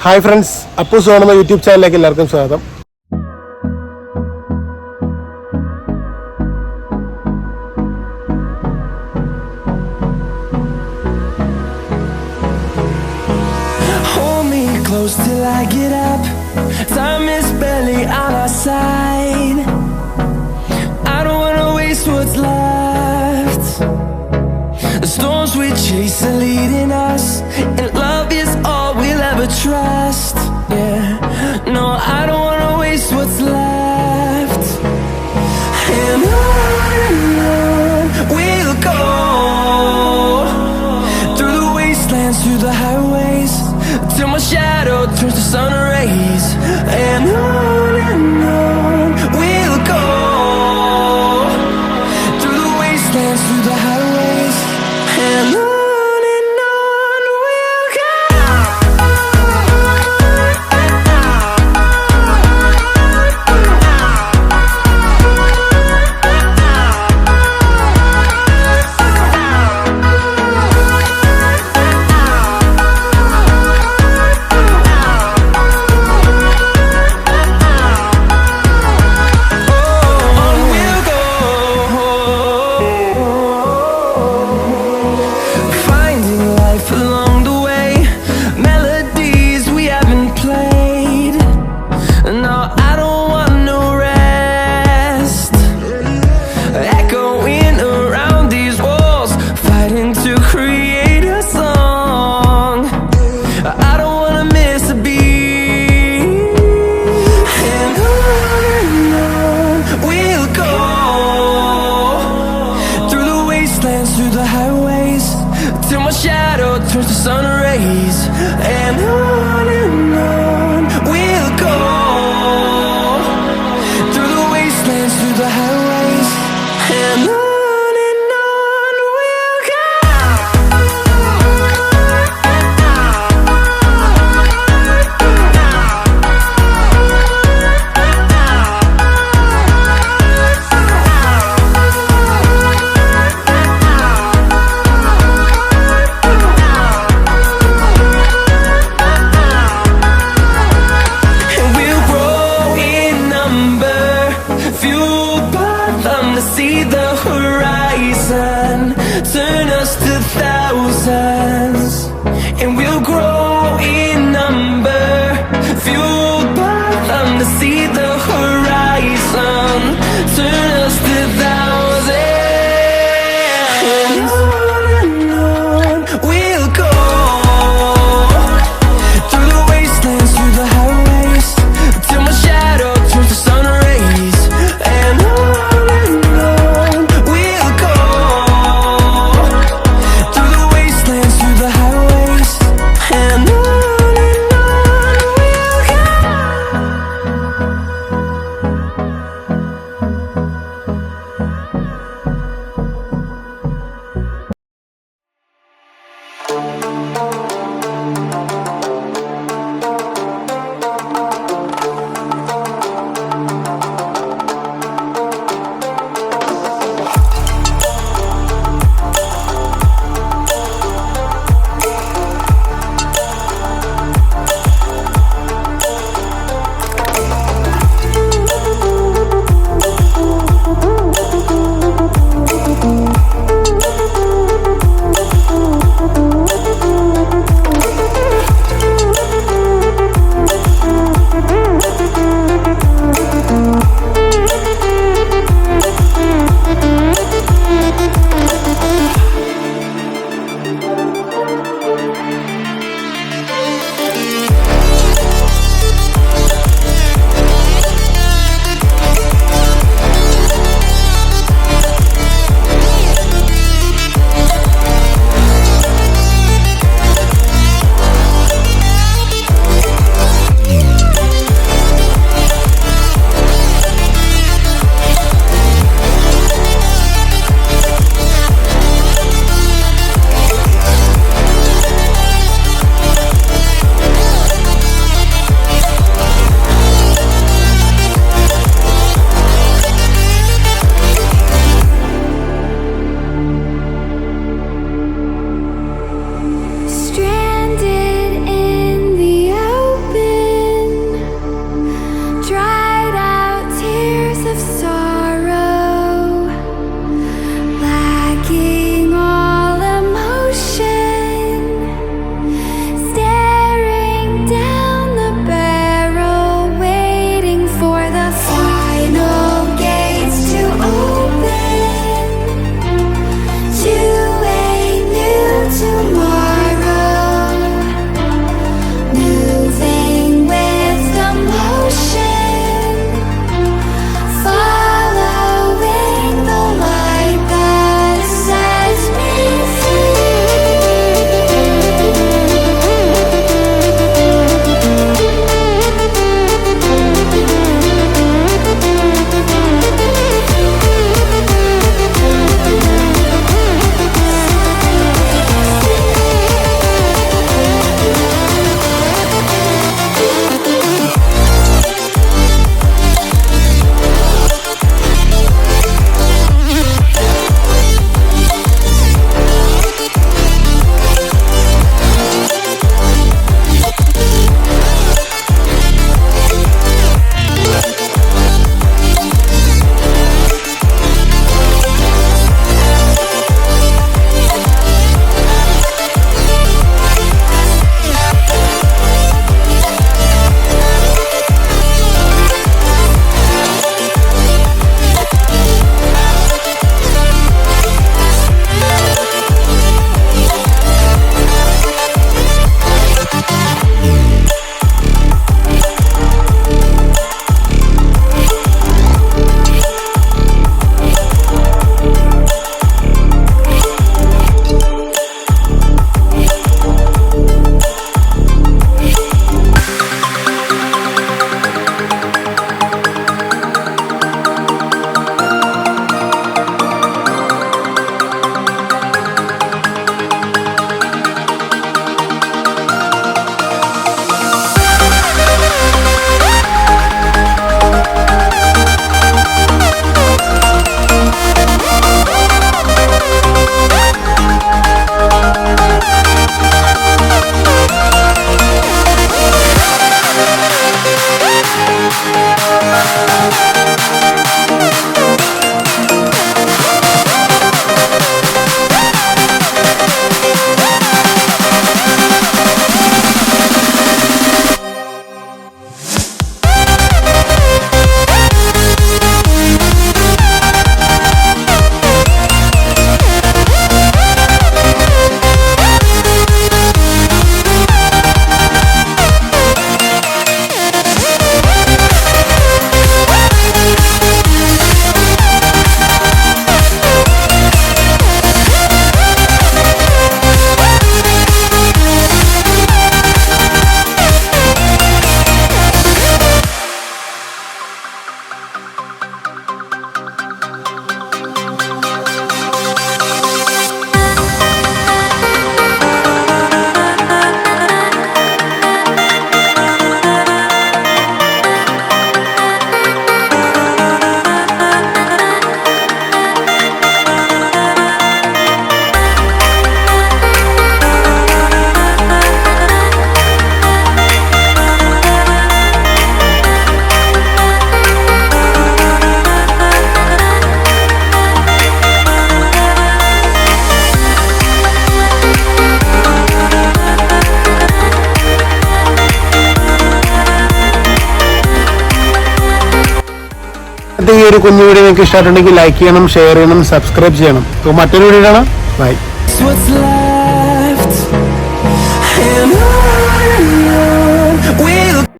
Hi friends, Appus on my YouTube channel. Welcome to Hold me close till I get up. Time is barely on our side. I don't wanna waste what's left. The storms we chase are leading us, and love is all we'll ever trust. Yeah, no, I don't wanna waste what's left. And on we'll go, through the wastelands, through the highways, till my shadow turns to sun rays. And on we'll go, through the wastelands, through the highways, and on we'll go. Through the highways, till my shadow turns to sun rays. And on we'll go, through the wastelands, through the highways, and on we'll go. See the horizon, turn us to thousands, and we'll grow in number, fueled by them to see the horizon, turn us to thousands. And on we'll go, through the wastelands, through the highways, till my shadow turns to sun rays. And we'll go, through the wastelands, ഈ ഒരു കുഞ്ഞു video നിങ്ങൾക്ക് ഇഷ്ടമായിട്ടുണ്ടെങ്കിൽ like ചെയ്യണം, share ചെയ്യണം, subscribe ചെയ്യണം. മറ്റൊരു video കാണാം. ബൈ. What's left?